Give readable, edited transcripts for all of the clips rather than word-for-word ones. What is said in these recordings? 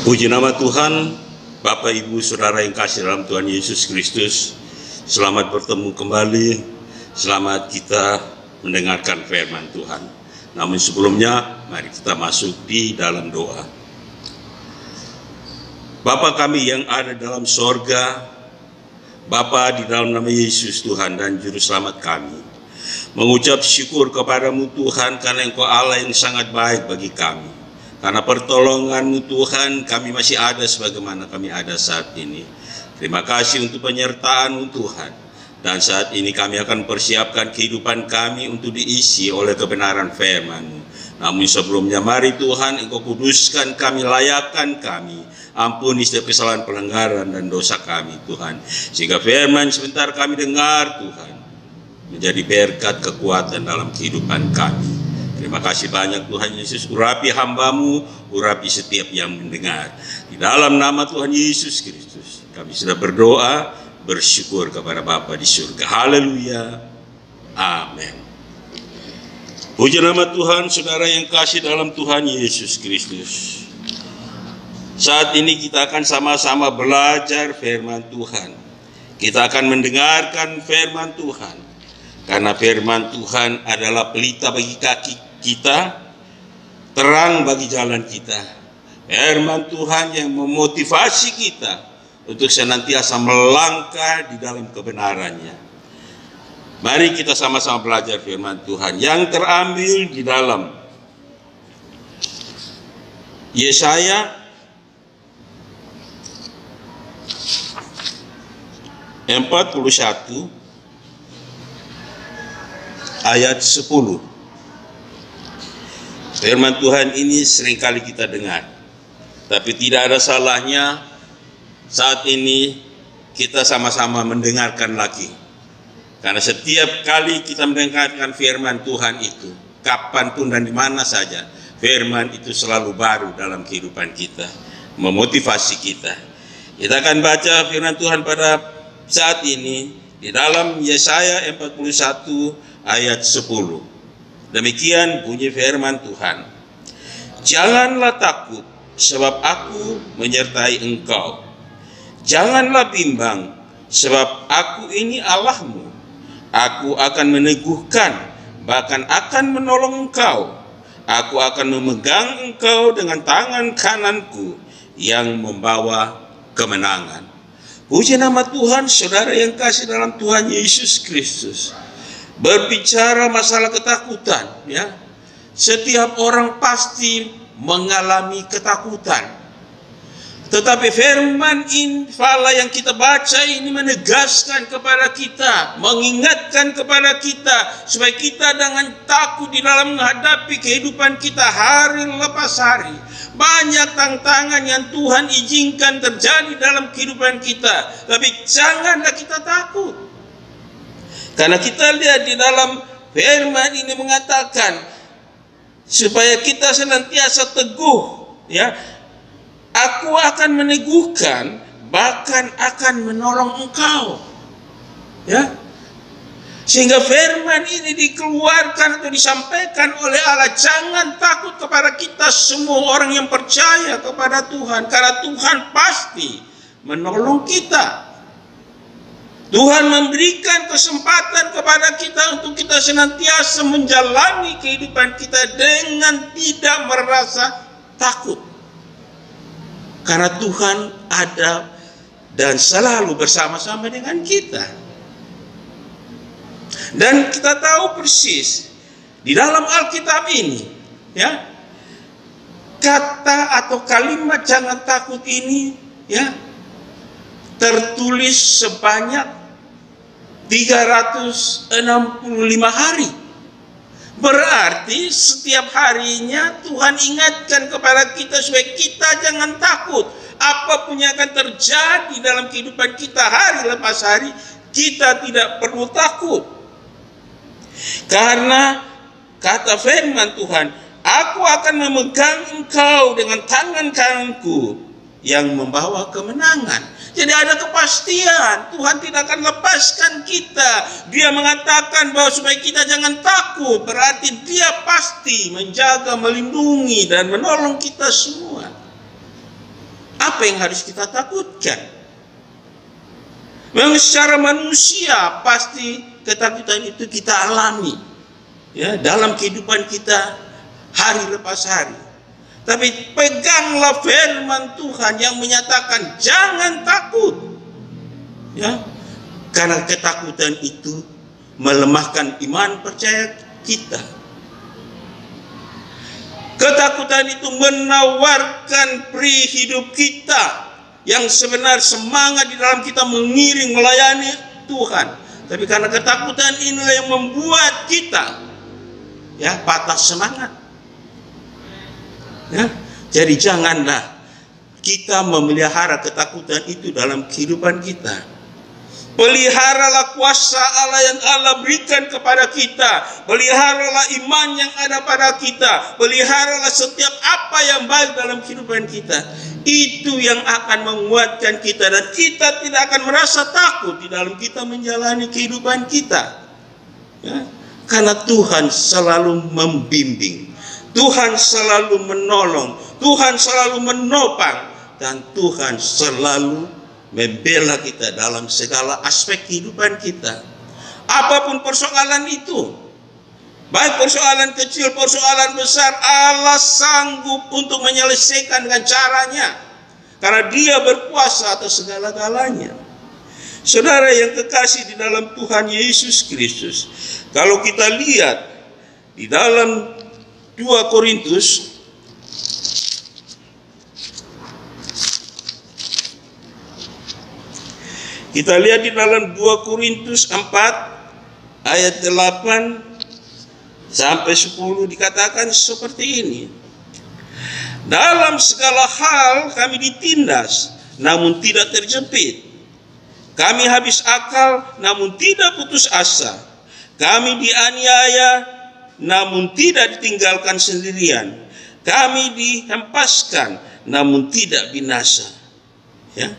Puji nama Tuhan, Bapak, Ibu, Saudara yang kasih dalam Tuhan Yesus Kristus. Selamat bertemu kembali, selamat kita mendengarkan firman Tuhan. Namun sebelumnya, mari kita masuk di dalam doa. Bapa kami yang ada dalam sorga, Bapa, di dalam nama Yesus Tuhan dan Juru Selamat kami, mengucap syukur kepadamu Tuhan, karena Engkau Allah yang sangat baik bagi kami. Karena pertolongan-Mu Tuhan, kami masih ada sebagaimana kami ada saat ini. Terima kasih untuk penyertaan-Mu Tuhan. Dan saat ini kami akan persiapkan kehidupan kami untuk diisi oleh kebenaran firman-Mu. Namun sebelumnya, mari Tuhan Engkau kuduskan kami, layakkan kami. Ampuni setiap kesalahan, pelanggaran, dan dosa kami Tuhan. Sehingga firman sebentar kami dengar Tuhan, menjadi berkat kekuatan dalam kehidupan kami. Terima kasih banyak Tuhan Yesus. Urapi hamba-Mu, urapi setiap yang mendengar. Di dalam nama Tuhan Yesus Kristus, kami sudah berdoa, bersyukur kepada Bapa di surga. Haleluya. Amin. Puji nama Tuhan, saudara yang kasih dalam Tuhan Yesus Kristus. Saat ini kita akan sama-sama belajar firman Tuhan. Kita akan mendengarkan firman Tuhan. Karena firman Tuhan adalah pelita bagi kaki kita, terang bagi jalan kita. Firman Tuhan yang memotivasi kita untuk senantiasa melangkah di dalam kebenarannya. Mari kita sama-sama belajar firman Tuhan yang terambil di dalam Yesaya 41 ayat 10. Firman Tuhan ini seringkali kita dengar, tapi tidak ada salahnya saat ini kita sama-sama mendengarkan lagi. Karena setiap kali kita mendengarkan firman Tuhan itu, kapanpun dan di mana saja, firman itu selalu baru dalam kehidupan kita, memotivasi kita. Kita akan baca firman Tuhan pada saat ini di dalam Yesaya 41 ayat 10. Demikian bunyi firman Tuhan. Janganlah takut, sebab aku menyertai engkau. Janganlah bimbang, sebab aku ini Allahmu. Aku akan meneguhkan, bahkan akan menolong engkau. Aku akan memegang engkau dengan tangan kananku yang membawa kemenangan. Puji nama Tuhan, saudara yang kasih dalam Tuhan Yesus Kristus. Berbicara masalah ketakutan, ya, setiap orang pasti mengalami ketakutan. Tetapi firman infala yang kita baca ini menegaskan kepada kita, mengingatkan kepada kita supaya kita dengan takut di dalam menghadapi kehidupan kita hari lepas hari. Banyak tantangan yang Tuhan izinkan terjadi dalam kehidupan kita, tapi janganlah kita takut. Karena kita lihat di dalam firman ini mengatakan supaya kita senantiasa teguh, ya. Aku akan meneguhkan, bahkan akan menolong engkau, ya. Sehingga firman ini dikeluarkan atau disampaikan oleh Allah. Jangan takut kepada kita semua orang yang percaya kepada Tuhan, karena Tuhan pasti menolong kita. Tuhan memberikan kesempatan kepada kita untuk kita senantiasa menjalani kehidupan kita dengan tidak merasa takut. Karena Tuhan ada dan selalu bersama-sama dengan kita. Dan kita tahu persis di dalam Alkitab ini, ya, kata atau kalimat jangan takut ini, ya, tertulis sebanyak 365 hari. Berarti setiap harinya Tuhan ingatkan kepada kita supaya kita jangan takut. Apapun yang akan terjadi dalam kehidupan kita hari lepas hari, kita tidak perlu takut. Karena kata firman Tuhan, aku akan memegang engkau dengan tangan kananku yang membawa kemenangan. Jadi ada kepastian, Tuhan tidak akan lepaskan kita. Dia mengatakan bahwa supaya kita jangan takut, berarti Dia pasti menjaga, melindungi, dan menolong kita semua. Apa yang harus kita takutkan? Memang secara manusia pasti ketakutan itu kita alami, ya, dalam kehidupan kita hari lepas hari. Tapi peganglah firman Tuhan yang menyatakan jangan takut, ya, karena ketakutan itu melemahkan iman percaya kita. Ketakutan itu menawarkan peri hidup kita yang sebenarnya semangat di dalam kita mengiring melayani Tuhan. Tapi karena ketakutan inilah yang membuat kita, ya, patah semangat. Ya, jadi janganlah kita memelihara ketakutan itu dalam kehidupan kita. Peliharalah kuasa Allah yang Allah berikan kepada kita. Peliharalah iman yang ada pada kita. Peliharalah setiap apa yang baik dalam kehidupan kita. Itu yang akan menguatkan kita, dan kita tidak akan merasa takut di dalam kita menjalani kehidupan kita, ya, karena Tuhan selalu membimbing, Tuhan selalu menolong, Tuhan selalu menopang, dan Tuhan selalu membela kita dalam segala aspek kehidupan kita. Apapun persoalan itu, baik persoalan kecil, persoalan besar, Allah sanggup untuk menyelesaikan dengan caranya, karena Dia berkuasa atas segala-galanya. Saudara yang kekasih di dalam Tuhan Yesus Kristus, kalau kita lihat di dalam 2 Korintus Kita lihat di dalam 2 Korintus 4 ayat 8 sampai 10 dikatakan seperti ini. Dalam segala hal kami ditindas, namun tidak terjepit. Kami habis akal, namun tidak putus asa. Kami dianiaya, namun tidak ditinggalkan sendirian. Kami dihempaskan, namun tidak binasa. Ya.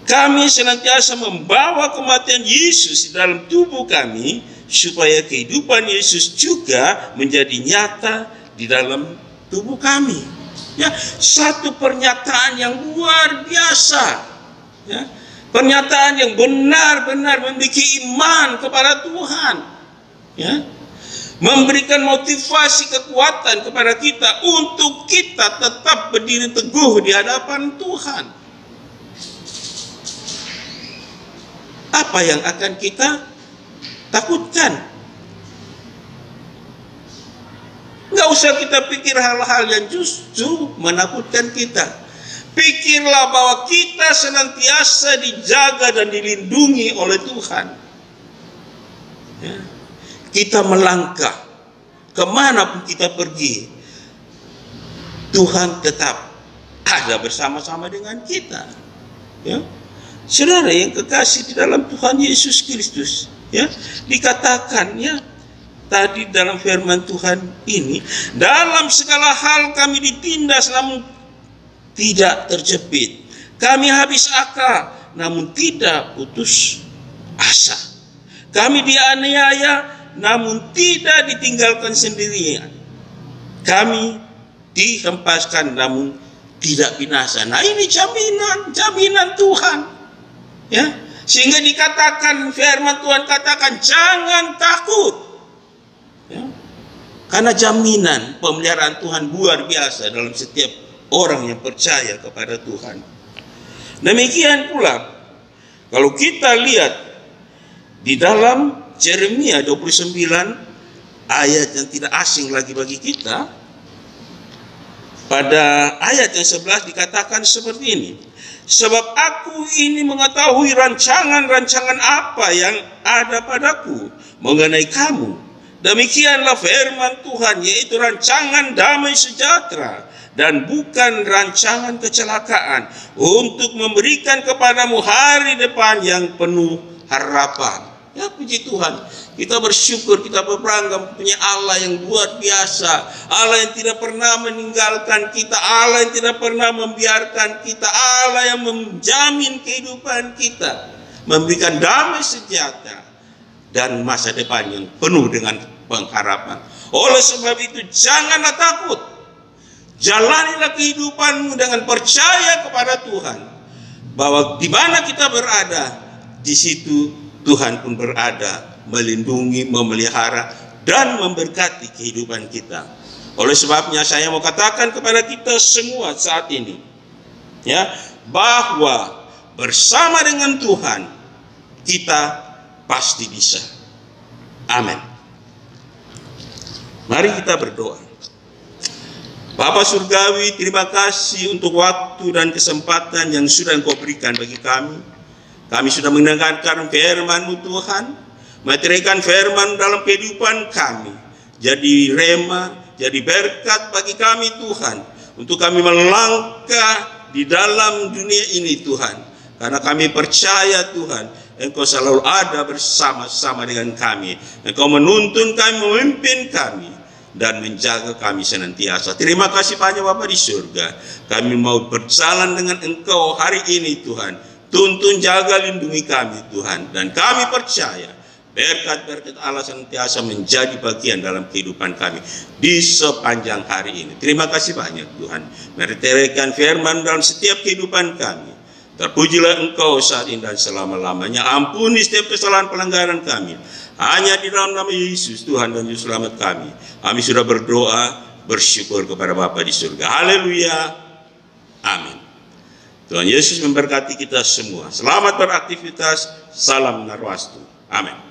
Kami senantiasa membawa kematian Yesus di dalam tubuh kami, supaya kehidupan Yesus juga menjadi nyata di dalam tubuh kami. Ya, satu pernyataan yang luar biasa. Ya, pernyataan yang benar-benar memiliki iman kepada Tuhan. Ya, memberikan motivasi kekuatan kepada kita untuk kita tetap berdiri teguh di hadapan Tuhan. Apa yang akan kita takutkan? Nggak usah kita pikir hal-hal yang justru menakutkan kita. Pikirlah bahwa kita senantiasa dijaga dan dilindungi oleh Tuhan. Ya. Kita melangkah kemanapun kita pergi, Tuhan tetap ada bersama-sama dengan kita. Ya. Saudara yang kekasih di dalam Tuhan Yesus Kristus, ya, dikatakan, ya, tadi dalam firman Tuhan ini, dalam segala hal kami ditindas namun tidak terjepit. Kami habis akal namun tidak putus asa. Kami dianiaya namun tidak ditinggalkan sendirian. Kami dihempaskan namun tidak binasa. Nah, ini jaminan Tuhan. Ya, sehingga dikatakan firman Tuhan katakan jangan takut. Ya, karena jaminan pemeliharaan Tuhan luar biasa dalam setiap orang yang percaya kepada Tuhan. Demikian pula kalau kita lihat di dalam Yeremia 29 ayat yang tidak asing lagi bagi kita, pada ayat yang 11 dikatakan seperti ini. Sebab aku ini mengetahui rancangan-rancangan apa yang ada padaku mengenai kamu. Demikianlah firman Tuhan, yaitu rancangan damai sejahtera dan bukan rancangan kecelakaan, untuk memberikan kepadamu hari depan yang penuh harapan. Ya, puji Tuhan, kita bersyukur, kita berbangga punya Allah yang luar biasa, Allah yang tidak pernah meninggalkan kita, Allah yang tidak pernah membiarkan kita, Allah yang menjamin kehidupan kita, memberikan damai sejahtera dan masa depan yang penuh dengan pengharapan. Oleh sebab itu janganlah takut, jalanilah kehidupanmu dengan percaya kepada Tuhan, bahwa di mana kita berada, di situ Tuhan pun berada, melindungi, memelihara, dan memberkati kehidupan kita. Oleh sebabnya saya mau katakan kepada kita semua saat ini, ya, bahwa bersama dengan Tuhan kita pasti bisa. Amin. Mari kita berdoa. Bapa Surgawi, terima kasih untuk waktu dan kesempatan yang sudah Engkau berikan bagi kami. Kami sudah mendengarkan firman-Mu Tuhan, materikan firman dalam kehidupan kami, jadi rema, jadi berkat bagi kami Tuhan, untuk kami melangkah di dalam dunia ini Tuhan, karena kami percaya Tuhan, Engkau selalu ada bersama-sama dengan kami. Engkau menuntun kami, memimpin kami, dan menjaga kami senantiasa. Terima kasih banyak Bapa di surga. Kami mau berjalan dengan Engkau hari ini Tuhan. Tuntun, jaga, lindungi kami Tuhan. Dan kami percaya berkat-berkat Allah senantiasa menjadi bagian dalam kehidupan kami di sepanjang hari ini. Terima kasih banyak Tuhan. Mari terangkan firman dalam setiap kehidupan kami. Terpujilah Engkau saat ini dan selama-lamanya. Ampuni setiap kesalahan pelanggaran kami. Hanya di dalam nama Yesus Tuhan dan Juru Selamat kami. Kami sudah berdoa, bersyukur kepada Bapa di surga. Haleluya. Amin. Tuhan Yesus memberkati kita semua. Selamat beraktivitas. Salam Narwastu. Amin.